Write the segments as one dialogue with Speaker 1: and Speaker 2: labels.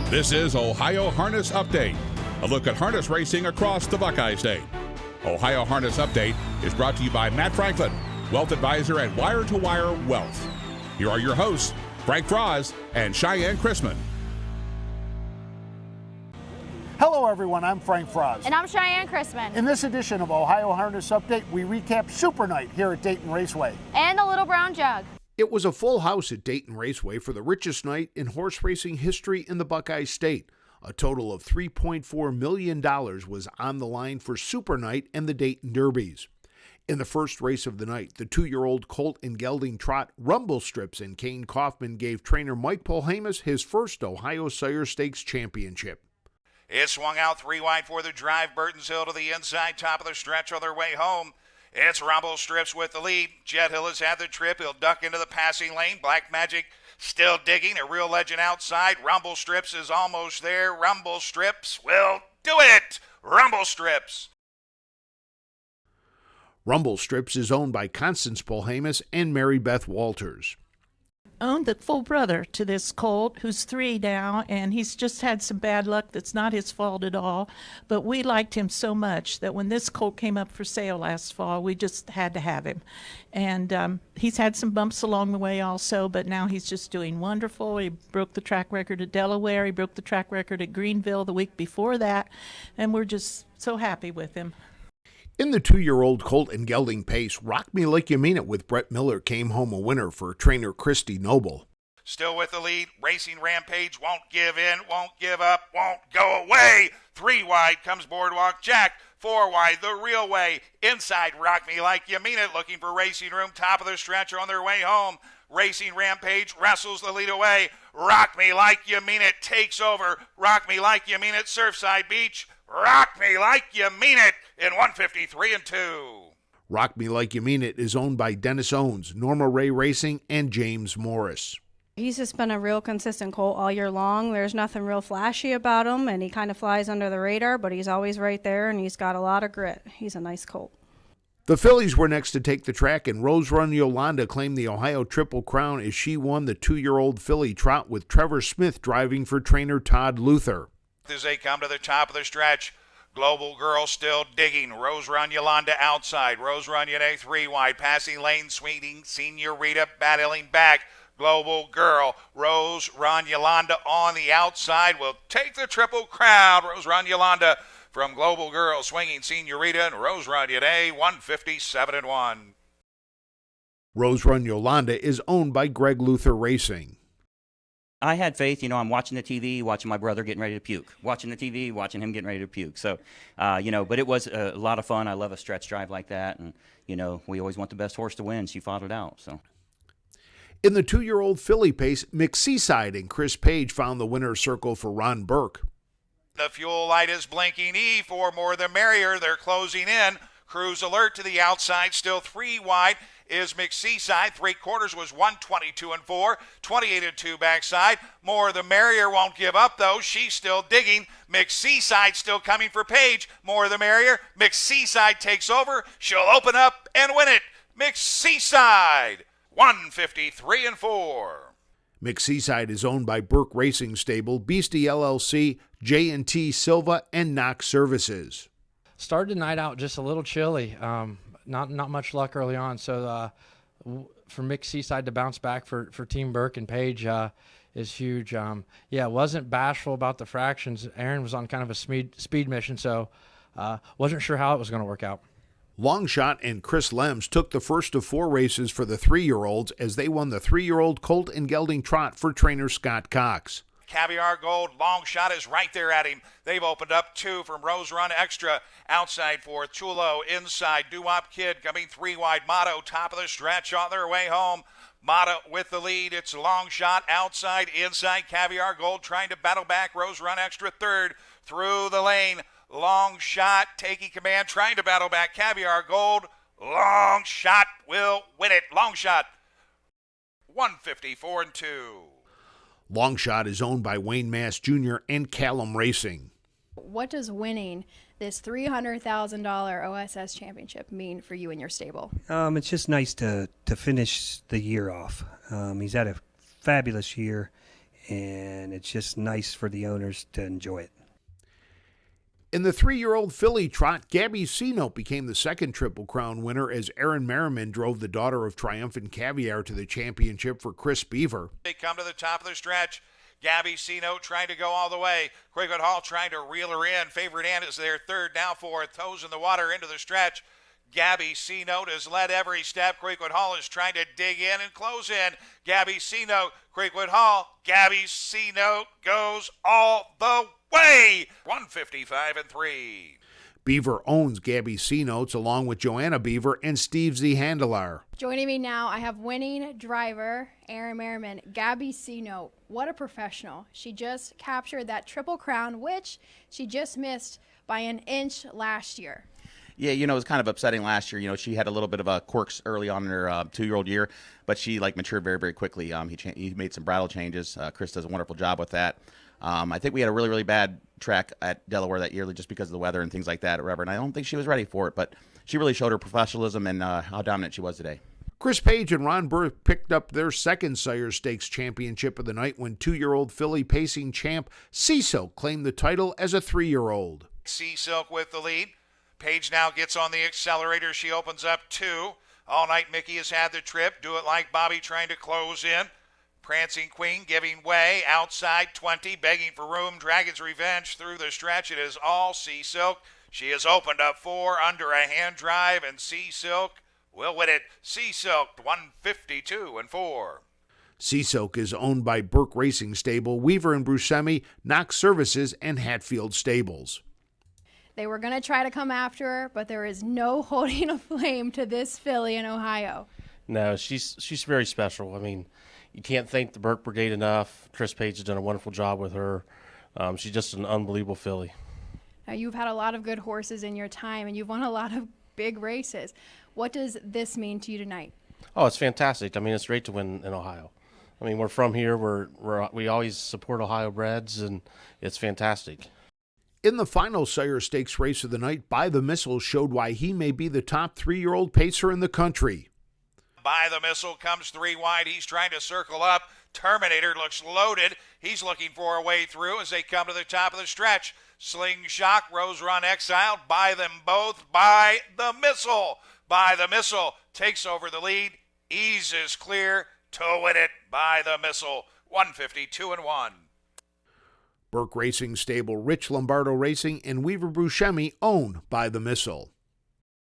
Speaker 1: This is Ohio Harness Update, a look at harness racing across the Buckeye State. Ohio Harness Update is brought to you by Matt Franklin, Wealth Advisor at Wire to Wire Wealth. Here are your hosts, Frank Froz and Cheyenne Chrisman.
Speaker 2: Hello everyone, I'm Frank Froz.
Speaker 3: And I'm Cheyenne Chrisman.
Speaker 2: In this edition of Ohio Harness Update, we recap Super Night here at Dayton Raceway.
Speaker 3: And the Little Brown Jug.
Speaker 4: It was a full house at Dayton Raceway for the richest night in horse racing history in the Buckeye State. A total of $3.4 million was on the line for Super Night and the Dayton Derbies. In the first race of the night, the 2-year-old colt and gelding trot Rumble Strips and Kane Kaufman gave trainer Mike Polhamus his first Ohio Sire Stakes championship.
Speaker 5: It swung out 3 wide for the drive. Burtonsville to the inside, top of the stretch on their way home. It's Rumble Strips with the lead. Jet Hill has had the trip. He'll duck into the passing lane. Black Magic still digging. A Real Legend outside. Rumble Strips is almost there. Rumble Strips will do it. Rumble Strips.
Speaker 4: Rumble Strips is owned by Constance Polhamus and Mary Beth Walters.
Speaker 6: Owned the full brother to this colt, who's 3 now, and he's just had some bad luck that's not his fault at all. But we liked him so much that when this colt came up for sale last fall, we just had to have him. And he's had some bumps along the way also, but now he's just doing wonderful. He broke the track record at Delaware. He broke the track record at Greenville the week before that, and we're just so happy with him.
Speaker 4: In the 2-year-old colt and gelding pace, Rock Me Like You Mean It with Brett Miller came home a winner for trainer Christy Noble.
Speaker 5: Still with the lead. Racing Rampage won't give in, won't give up, won't go away. 3 wide comes Boardwalk Jack. 4 wide, the real way. Inside, Rock Me Like You Mean It, looking for Racing Room. Top of the stretch on their way home. Racing Rampage wrestles the lead away. Rock Me Like You Mean It takes over. Rock Me Like You Mean It, Surfside Beach. Rock Me Like You Mean It in 153 and 2.
Speaker 4: Rock Me Like You Mean It is owned by Dennis Owens, Norma Ray Racing, and James Morris.
Speaker 7: He's just been a real consistent colt all year long. There's nothing real flashy about him, and he kind of flies under the radar, but he's always right there, and he's got a lot of grit. He's a nice colt.
Speaker 4: The fillies were next to take the track, and Rose Run Yolanda claimed the Ohio Triple Crown as she won the 2-year-old filly trot with Trevor Smith driving for trainer Todd Luther.
Speaker 5: As they come to the top of the stretch, Global Girl still digging. Rose Run Yolanda outside. Rose Run Yolanda 3 wide. Passing lane, swinging. Senorita battling back. Global Girl. Rose Run Yolanda on the outside will take the Triple Crown. Rose Run Yolanda from Global Girl swinging Senorita and Rose Run Yolanda 157 and 1.
Speaker 4: Rose Run Yolanda is owned by Greg Luther Racing.
Speaker 8: I had faith, I'm watching the TV, watching my brother getting ready to puke. Watching the TV, watching him getting ready to puke. So, but it was a lot of fun. I love a stretch drive like that. And, we always want the best horse to win. She fought it out, so.
Speaker 4: In the 2-year-old filly pace, McSeaside and Chris Page found the winner's circle for Ron Burke.
Speaker 5: The fuel light is blinking. E4 more the merrier. They're closing in. Cruise Alert to the outside, still 3 wide. Is McSeaside. 3/4 was 122 and 4, 28 and 2 backside. More the merrier, won't give up though. She's still digging. McSeaside still coming for Page. More the merrier. McSeaside takes over. She'll open up and win it. McSeaside 153 and 4.
Speaker 4: McSeaside is owned by Burke Racing Stable, Beastie LLC, J&T Silva, and Knox Services.
Speaker 9: Started the night out just a little chilly. Not much luck early on. So for McSeaside to bounce back for Team Burke and Page is huge. Wasn't bashful about the fractions. Aaron was on kind of a speed mission, so wasn't sure how it was going to work out.
Speaker 4: Longshot and Chris Lems took the first of 4 races for the 3-year-olds as they won the 3-year-old colt and gelding trot for trainer Scott Cox.
Speaker 5: Caviar Gold, long shot is right there at him. They've opened up 2 from Rose Run Extra. Outside for Chulo, inside Doo-Wop Kid coming 3 wide. Motto, top of the stretch on their way home. Motto with the lead. It's a long shot outside, inside. Caviar Gold trying to battle back. Rose Run Extra 3rd through the lane. Long shot taking command, trying to battle back. Caviar Gold. Long shot will win it. Long shot 154 and 2.
Speaker 4: Longshot is owned by Wayne Mass Jr. and Callum Racing.
Speaker 10: What does winning this $300,000 OSS championship mean for you and your stable?
Speaker 11: It's just nice to finish the year off. He's had a fabulous year, and it's just nice for the owners to enjoy it.
Speaker 4: In the 3-year-old filly trot, Gabby C-Note became the second Triple Crown winner as Erin Merriman drove the daughter of Triumphant Caviar to the championship for Chris Beaver.
Speaker 5: They come to the top of the stretch. Gabby C-Note trying to go all the way. Quakewood Hall trying to reel her in. Favorite Ann is there, third, now fourth. Toes in the water into the stretch. Gabby C-Note has led every step. Quakewood Hall is trying to dig in and close in. Gabby C-Note, Quakewood Hall. Gabby C-Note goes all the way. 155-3.
Speaker 4: Beaver owns Gabby C-Notes along with Joanna Beaver and Steve Z. Handelaar.
Speaker 10: Joining me now, I have winning driver Erin Merriman, Gabby C-Note. What a professional. She just captured that Triple Crown, which she just missed by an inch last year.
Speaker 12: Yeah, it was kind of upsetting last year. She had a little bit of a quirks early on in her 2-year-old year, but she matured very, very quickly. He made some bridle changes. Chris does a wonderful job with that. I think we had a really, really bad track at Delaware that year just because of the weather and things like that, or whatever. And I don't think she was ready for it, but she really showed her professionalism and how dominant she was today.
Speaker 4: Chris Page and Ron Burr picked up their second Sire Stakes championship of the night when 2-year-old filly pacing champ Sea Silk claimed the title as a 3-year-old.
Speaker 5: Sea Silk with the lead. Page now gets on the accelerator. She opens up 2. All Night Mickey has had the trip. Do It Like Bobby trying to close in. Prancing Queen giving way. Outside 20, begging for room. Dragon's Revenge through the stretch. It is all Sea Silk. She has opened up 4 under a hand drive, and Sea Silk will win it. Sea Silk 152-4.
Speaker 4: Sea Silk is owned by Burke Racing Stable, Weaver and Buscemi, Knox Services, and Hatfield Stables.
Speaker 10: They were going to try to come after her, but there is no holding a flame to this filly in Ohio.
Speaker 13: No, she's very special. I mean, you can't thank the Burke Brigade enough. Chris Page has done a wonderful job with her. She's just an unbelievable filly.
Speaker 10: Now, you've had a lot of good horses in your time, and you've won a lot of big races. What does this mean to you tonight?
Speaker 13: Oh, it's fantastic. I mean, it's great to win in Ohio. I mean, we're from here. We always support Ohio breds, and it's fantastic.
Speaker 4: In the final Sire Stakes race of the night, By the Missile showed why he may be the top 3-year-old pacer in the country.
Speaker 5: By the Missile comes 3 wide. He's trying to circle up. Terminator looks loaded. He's looking for a way through as they come to the top of the stretch. Slingshot, Rose Run Exiled, by them both. By the Missile. By the Missile takes over the lead. Eases clear to win it. By the Missile. 152-1.
Speaker 4: Burke Racing Stable, Rich Lombardo Racing, and Weaver Buscemi own By the Missile.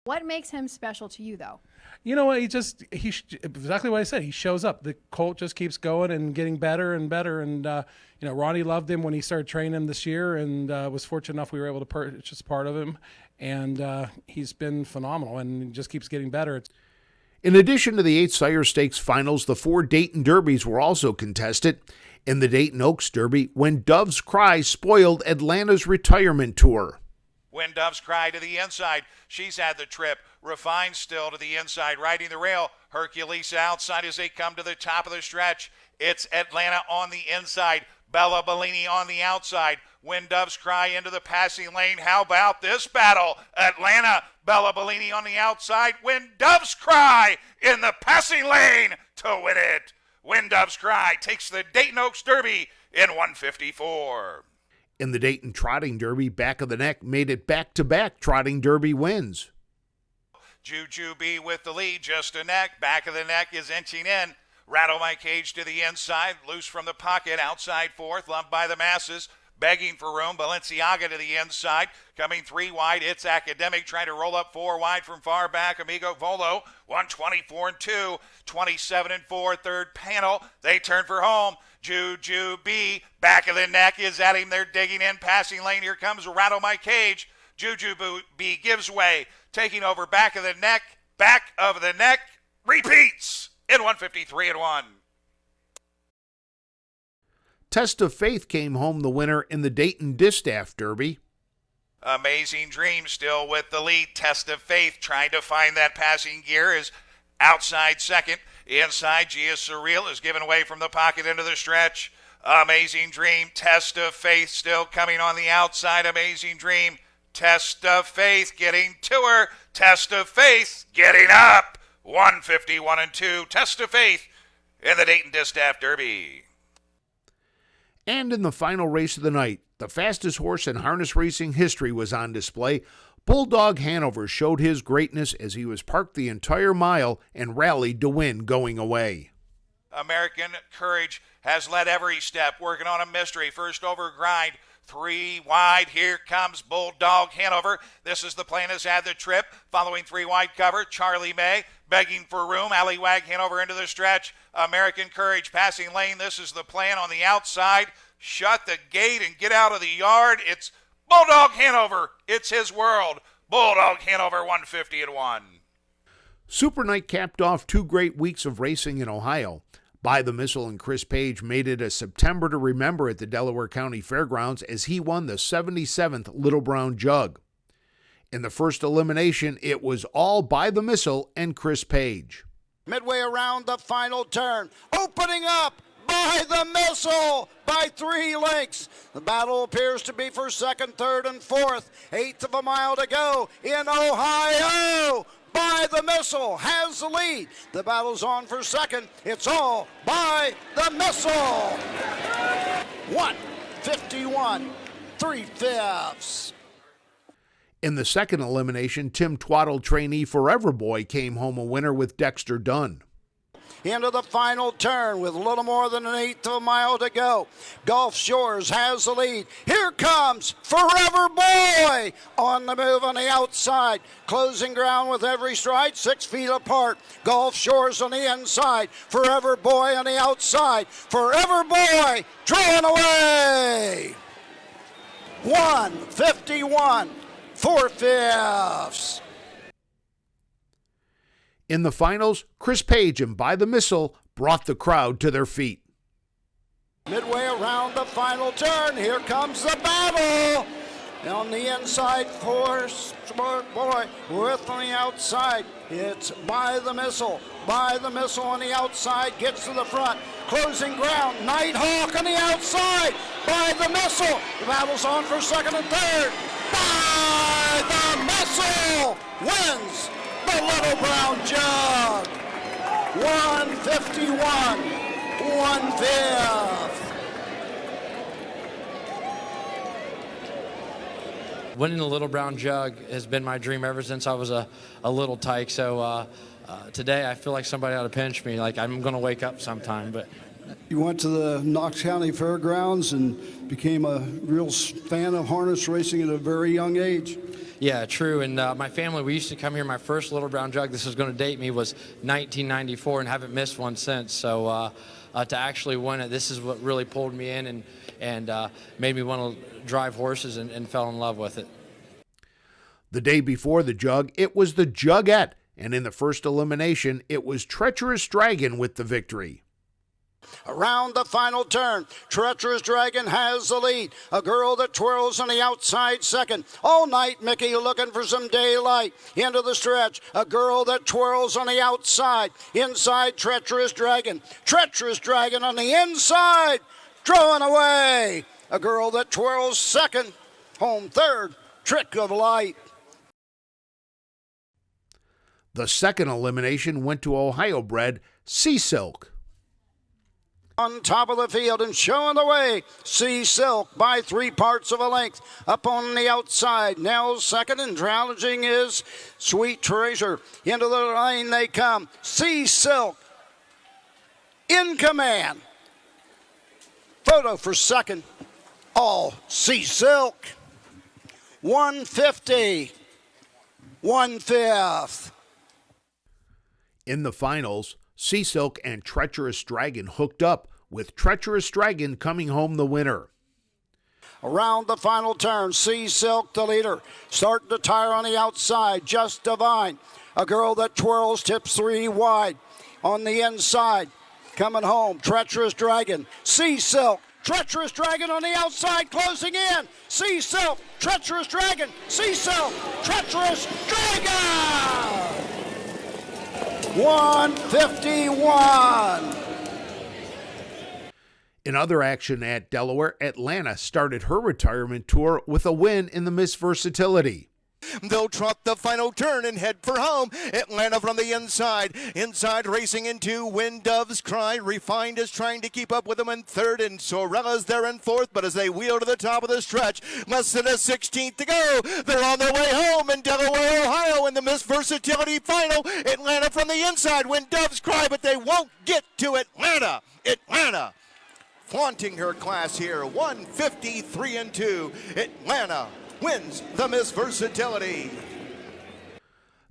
Speaker 10: What makes him special to you, though?
Speaker 14: You know what? Exactly what I said. He shows up. The colt just keeps going and getting better and better. And Ronnie loved him when he started training him this year, and was fortunate enough we were able to purchase part of him. And he's been phenomenal, and just keeps getting better.
Speaker 4: In addition to the 8 Sire Stakes finals, the 4 Dayton Derbies were also contested. In the Dayton Oaks Derby, When Doves Cry spoiled Atlanta's retirement tour.
Speaker 5: When Doves Cry to the inside. She's had the trip. Refined still to the inside, riding the rail. Hercules outside as they come to the top of the stretch. It's Atlanta on the inside. Bella Bellini on the outside. When Doves Cry into the passing lane. How about this battle? Atlanta, Bella Bellini on the outside. When Doves Cry in the passing lane to win it. When Doves Cry takes the Dayton Oaks Derby in 154.
Speaker 4: In the Dayton Trotting Derby, Back of the Neck made it back-to-back Trotting Derby wins.
Speaker 5: Juju B with the lead, just a neck. Back of the Neck is inching in. Rattle My Cage to the inside, loose from the pocket, outside 4th, lumped by the masses. Begging for room, Balenciaga to the inside. Coming 3 wide, it's Academic trying to roll up 4 wide from far back. Amigo Volo, 124-2, 27-4, third panel. They turn for home. Juju B, Back of the Neck is at him. They're digging in, passing lane. Here comes Rattle My Cage. Juju B gives way, taking over Back of the Neck. Back of the Neck repeats in 153-1.
Speaker 4: Test of Faith came home the winner in the Dayton Distaff Derby.
Speaker 5: Amazing Dream still with the lead. Test of Faith trying to find that passing gear is outside second. Inside, Gia Surreal is given away from the pocket into the stretch. Amazing Dream, Test of Faith still coming on the outside. Amazing Dream, Test of Faith getting to her. Test of Faith getting up. 151-2. Test of Faith in the Dayton Distaff Derby.
Speaker 4: And in the final race of the night, the fastest horse in harness racing history was on display. Bulldog Hanover showed his greatness as he was parked the entire mile and rallied to win going away.
Speaker 5: American Courage has led every step, working on a mystery. First over grind, 3 wide. Here comes Bulldog Hanover. This is the plan has had the trip. Following 3 wide cover, Charlie May begging for room. Allywag Hanover into the stretch. American Courage passing lane. This is the plan on the outside. Shut the gate and get out of the yard. It's Bulldog Hanover. It's his world. Bulldog Hanover 150-1.
Speaker 4: Super Night capped off 2 great weeks of racing in Ohio. By the Missile and Chris Page made it a September to remember at the Delaware County Fairgrounds as he won the 77th Little Brown Jug. In the first elimination, it was all By the Missile and Chris Page.
Speaker 15: Midway around the final turn, opening up By the Missile by 3 lengths. The battle appears to be for second, third, and fourth. 1/8 of a mile to go in Ohio. By the Missile has the lead. The battle's on for second. It's all By the Missile. 151 3/5.
Speaker 4: In the second elimination, Tim Twaddle trainee Forever Boy came home a winner with Dexter Dunn.
Speaker 15: Into the final turn with a little more than 1/8 of a mile to go. Gulf Shores has the lead. Here comes Forever Boy on the move on the outside. Closing ground with every stride, 6 feet apart. Gulf Shores on the inside. Forever Boy on the outside. Forever Boy drawing away. 151 4/5.
Speaker 4: In the finals, Chris Page and By the Missile brought the crowd to their feet.
Speaker 15: Midway around the final turn, here comes the battle. On the inside for Smart Boy, with on the outside, it's By the Missile. By the Missile on the outside, gets to the front. Closing ground, Nighthawk on the outside. By the Missile, the battle's on for second and third. By the Missile wins the Little Brown Jug. 151 1/5.
Speaker 9: Winning the Little Brown Jug has been my dream ever since I was a little tyke. So today I feel like somebody ought to pinch me. Like I'm going to wake up sometime. But
Speaker 16: you went to the Knox County Fairgrounds and became a real fan of harness racing at a very young age.
Speaker 9: yeah, true. And my family, we used to come here. My first Little Brown Jug, this is going to date me, was 1994, and haven't missed one since. So to actually win it, this is what really pulled me in and made me want to drive horses and fell in love with it.
Speaker 4: The day before the Jug, it was the Jugette, and in the first elimination, it was Treacherous Dragon with the victory.
Speaker 15: Around the final turn, Treacherous Dragon has the lead. A girl that twirls on the outside second. All night, Mickey looking for some daylight. Into the stretch, a girl that twirls on the outside. Inside, Treacherous Dragon. Treacherous Dragon on the inside, drawing away. A girl that twirls second. Home third, Trick of Light.
Speaker 4: The second elimination went to Ohio-bred Sea Silk.
Speaker 15: On top of the field and showing the way, Sea Silk by 3 parts of a length. Up on the outside, Nell's second, and challenging is Sweet Treasure. Into the lane they come. Sea Silk in command. Photo for second. All Sea Silk. 150 1/5.
Speaker 4: In the finals, Sea Silk and Treacherous Dragon hooked up, with Treacherous Dragon coming home the winner.
Speaker 15: Around the final turn, Sea Silk the leader. Starting to tire on the outside, Just Divine. A girl that twirls, tips 3 wide. On the inside, coming home, Treacherous Dragon. Sea Silk, Treacherous Dragon on the outside, closing in. Sea Silk, Treacherous Dragon, Sea Silk, Treacherous Dragon! 151.
Speaker 4: In other action at Delaware, Atlanta started her retirement tour with a win in the Miss Versatility.
Speaker 17: They'll trot the final turn and head for home. Atlanta from the inside. Inside racing into Wind Dove's Cry. Refined is trying to keep up with them in third, and Sorella's there in fourth. But as they wheel to the top of the stretch, less than a 16th to go. They're on their way home in Delaware, Ohio in the Miss Versatility final. Atlanta from the inside. Wind Dove's Cry, but they won't get to Atlanta. Atlanta flaunting her class here, 153-2. Atlanta wins the Miss Versatility.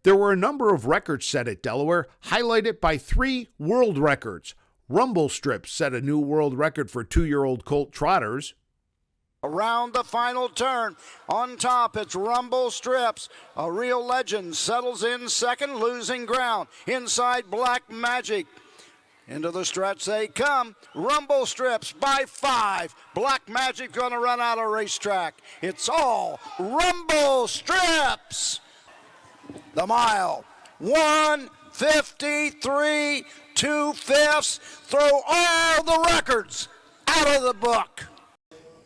Speaker 4: There were a number of records set at Delaware, highlighted by 3 world records. Rumble Strips set a new world record for 2-year-old colt trotters.
Speaker 15: Around the final turn, on top it's Rumble Strips. A real legend settles in second, losing ground. Inside Black Magic. Into the stretch they come. Rumble Strips by 5. Black Magic gonna run out of racetrack. It's all Rumble Strips. The mile, 1:53 2/5. Throw all the records out of the book.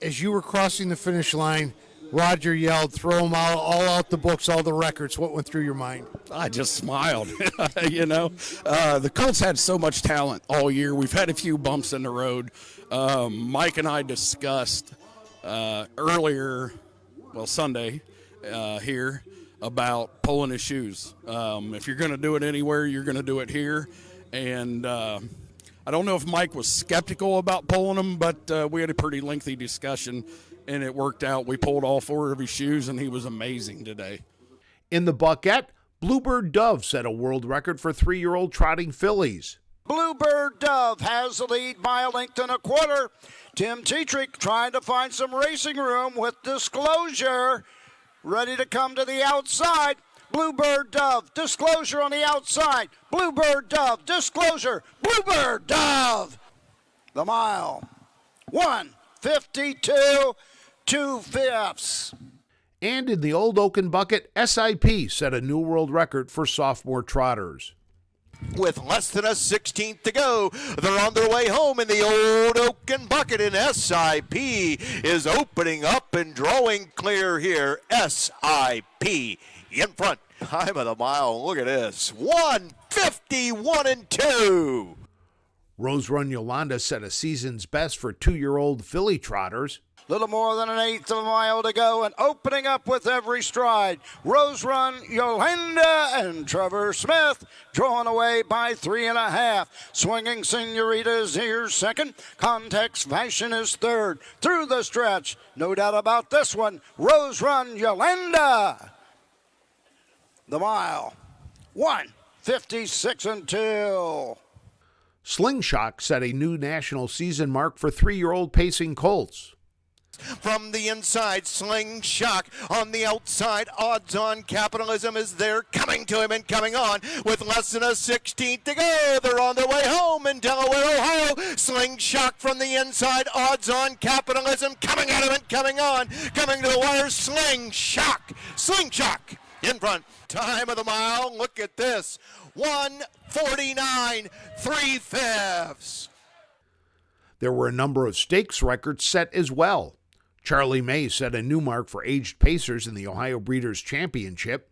Speaker 18: As you were crossing the finish line, Roger yelled, "Throw them all out the books, all the records." What went through your mind?
Speaker 19: I just smiled. The Colts had so much talent all year. We've had a few bumps in the road. Mike and I discussed earlier, Sunday here, about pulling his shoes. If you're going to do it anywhere, you're going to do it here. And I don't know if Mike was skeptical about pulling them, but we had a pretty lengthy discussion, and it worked out. We pulled all 4 of his shoes, and he was amazing today.
Speaker 4: In the Buckette, Bluebird Dove set a world record for 3-year-old trotting fillies.
Speaker 15: Bluebird Dove has the lead by 1.25 lengths. Tim Tetrick trying to find some racing room with Disclosure. Ready to come to the outside. Bluebird Dove, Disclosure on the outside. Bluebird Dove, Disclosure, Bluebird Dove. The mile, 1:52 2/5.
Speaker 4: And in the Old Oaken Bucket, SIP set a new world record for sophomore trotters.
Speaker 17: With less than a 16th to go, they're on their way home in the Old Oaken Bucket, and SIP is opening up and drawing clear here. SIP in front. Time of the mile, look at this, 1:51-2.
Speaker 4: Rose Run Yolanda set a season's best for 2-year-old filly trotters.
Speaker 15: Little more than 1/8 of a mile to go, and opening up with every stride. Rose Run Yolanda and Trevor Smith drawn away by 3.5. Swinging Senorita is here second. Context Fashion is third. Through the stretch, no doubt about this one. Rose Run Yolanda. The mile, 1:56-2.
Speaker 4: Slingshot set a new national season mark for 3-year-old pacing colts.
Speaker 17: From the inside, Slingshot on the outside. Odds on Capitalism is there, coming to him and coming on with less than a 16th to go. They're on their way home in Delaware, Ohio. Slingshot from the inside. Odds on Capitalism coming at him and coming on. Coming to the wire, Slingshot in front. Time of the mile, look at this, 1:49 3/5.
Speaker 4: There were a number of stakes records set as well. Charlie May set a new mark for aged pacers in the Ohio Breeders' Championship.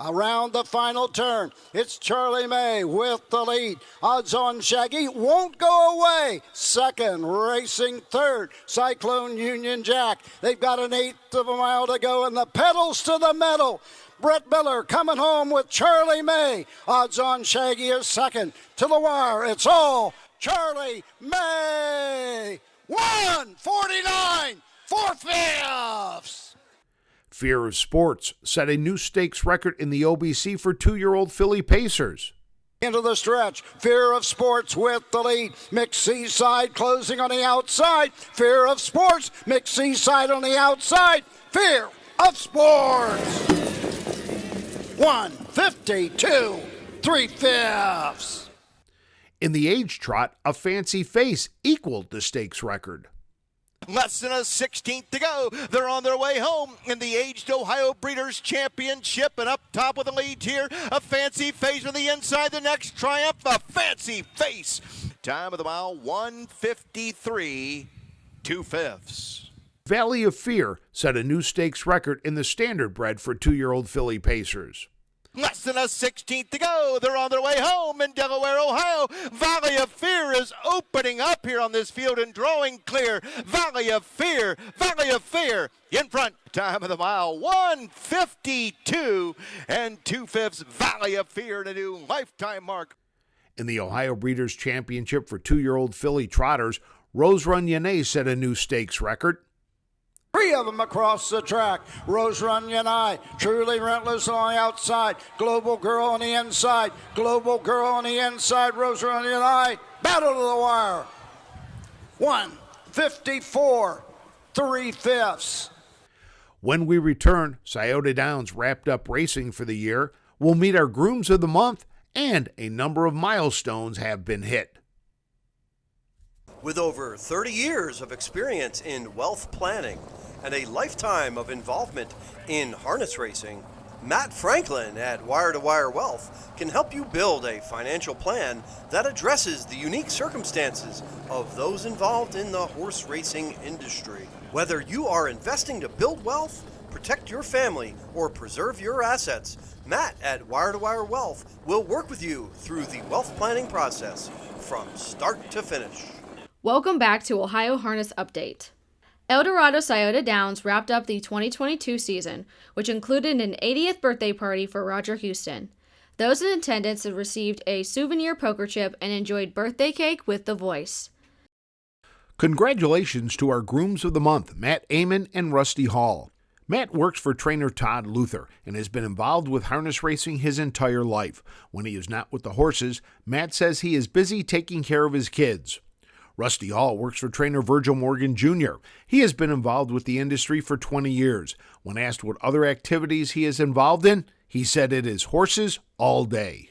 Speaker 15: Around the final turn, it's Charlie May with the lead. Odds on Shaggy won't go away. Second, racing third, Cyclone Union Jack. They've got 1/8 of a mile to go, and the pedals to the metal. Brett Miller coming home with Charlie May. Odds on Shaggy is second. To the wire, it's all Charlie May. 1:49 4/5.
Speaker 4: Fear of Sports set a new stakes record in the OBC for 2-year-old filly pacers.
Speaker 15: Into the stretch, Fear of Sports with the lead. Mixed Seaside closing on the outside. Fear of Sports, Mixed Seaside on the outside. Fear of Sports. 1:52 3/5.
Speaker 4: In the age trot, A Fancy Face equaled the stakes record.
Speaker 17: Less than a 16th to go. They're on their way home in the Aged Ohio Breeders' Championship. And up top with the lead here, A Fancy Face on the inside. The next Triumph, A Fancy Face. Time of the mile, 1:53 2/5.
Speaker 4: Valley of Fear set a new stakes record in the standard bred for 2-year-old filly pacers.
Speaker 17: Less than a 16th to go. They're on their way home in Delaware, Ohio. Valley of Fear is opening up here on this field and drawing clear. Valley of Fear in front. Time of the mile, 1:52 and 2/5. Valley of Fear, a new lifetime mark.
Speaker 4: In the Ohio Breeders' Championship for 2-year-old filly trotters, Rose Run Yanay set a new stakes record.
Speaker 15: 3 of them across the track. Rose Run Yanai, Truly Rentless on the outside. Global Girl on the inside. Global Girl on the inside. Rose Run Yanai, battle to the wire. 1:54, 3/5.
Speaker 4: When we return, Scioto Downs wrapped up racing for the year. We'll meet our grooms of the month, and a number of milestones have been hit.
Speaker 20: With over 30 years of experience in wealth planning and a lifetime of involvement in harness racing, Matt Franklin at Wire to Wire Wealth can help you build a financial plan that addresses the unique circumstances of those involved in the horse racing industry. Whether you are investing to build wealth, protect your family, or preserve your assets, Matt at Wire to Wire Wealth will work with you through the wealth planning process from start to finish.
Speaker 3: Welcome back to Ohio Harness Update. Eldorado Scioto Downs wrapped up the 2022 season, which included an 80th birthday party for Roger Houston. Those in attendance received a souvenir poker chip and enjoyed birthday cake with The Voice.
Speaker 4: Congratulations to our grooms of the month, Matt Amon and Rusty Hall. Matt works for trainer Todd Luther and has been involved with harness racing his entire life. When he is not with the horses, Matt says he is busy taking care of his kids. Rusty Hall works for trainer Virgil Morgan Jr. He has been involved with the industry for 20 years. When asked what other activities he is involved in, he said it is horses all day.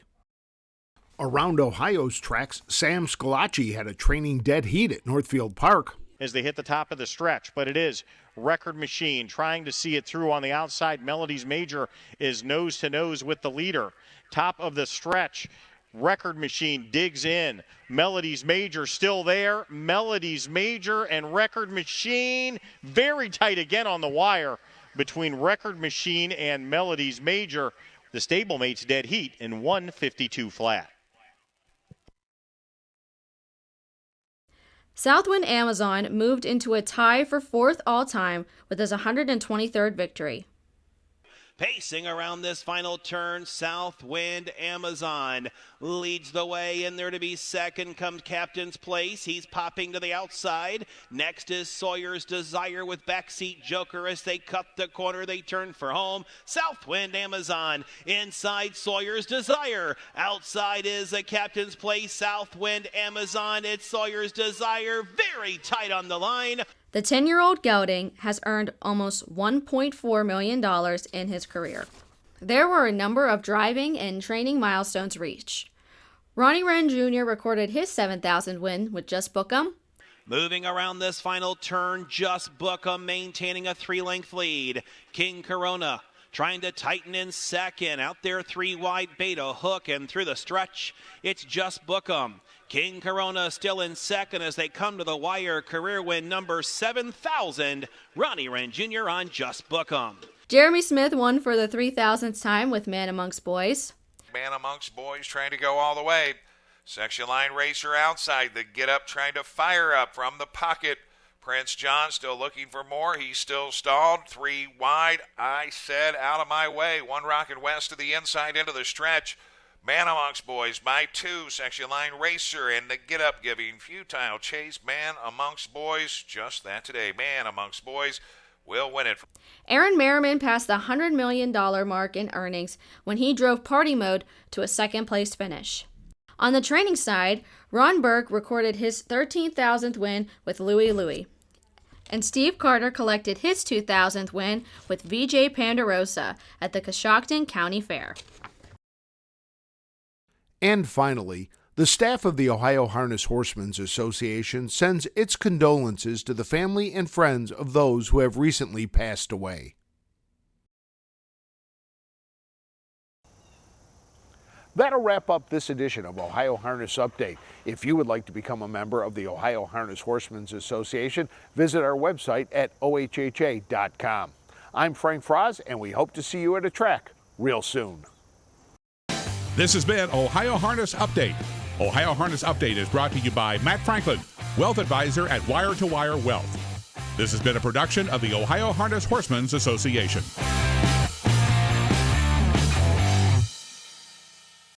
Speaker 4: Around Ohio's tracks, Sam Scalacci had a training dead heat at Northfield Park.
Speaker 21: As they hit the top of the stretch, but it is Record Machine trying to see it through on the outside. Melody's Major is nose to nose with the leader. Top of the stretch, Record Machine digs in. Melody's Major still there. Melody's Major and Record Machine very tight again on the wire between Record Machine and Melody's Major. The stablemates dead heat in 1:52 flat.
Speaker 3: Southwind Amazon moved into a tie for 4th all-time with his 123rd victory.
Speaker 22: Pacing around this final turn, Southwind Amazon leads the way. In there to be second comes Captain's Place. He's popping to the outside. Next is Sawyer's Desire with Backseat Joker. As they cut the corner, they turn for home. Southwind Amazon inside Sawyer's Desire. Outside is a Captain's Place. Southwind Amazon. It's Sawyer's Desire. Very tight on the line.
Speaker 3: The 10-year-old gelding has earned almost $1.4 million in his career. There were a number of driving and training milestones reached. Ronnie Wren Jr. recorded his 7,000th win with Just Book 'Em.
Speaker 22: Moving around this final turn, Just Book 'Em maintaining a 3-length lead. King Corona trying to tighten in second. Out there 3 wide, Beta Hook, and through the stretch, it's Just Book 'Em. King Corona still in second as they come to the wire. Career win number 7,000. Ronnie Wren Jr. on Just Book 'Em.
Speaker 3: Jeremy Smith won for the 3,000th time with Man Amongst Boys.
Speaker 5: Man Amongst Boys trying to go all the way. Section line racer outside. The get up trying to fire up from the pocket. Prince John still looking for more. He's still stalled. 3 wide. I said out of my way. 1 rocking west to the inside into the stretch. Man Amongst Boys by 2. Section line racer and the get up giving futile chase. Man Amongst Boys, just that today. Man Amongst Boys will win it.
Speaker 3: Aaron Merriman passed the $100 million mark in earnings when he drove Party Mode to a 2nd place finish. On the training side, Ron Burke recorded his 13,000th win with Louie Louie. And Steve Carter collected his 2,000th win with VJ Ponderosa at the Coshocton County Fair.
Speaker 4: And finally, the staff of the Ohio Harness Horsemen's Association sends its condolences to the family and friends of those who have recently passed away. That'll wrap up this edition of Ohio Harness Update. If you would like to become a member of the Ohio Harness Horsemen's Association, visit our website at ohha.com. I'm Frank Froz, and we hope to see you at a track real soon.
Speaker 1: This has been Ohio Harness Update. Ohio Harness Update is brought to you by Matt Franklin, Wealth Advisor at Wire to Wire Wealth. This has been a production of the Ohio Harness Horsemen's Association.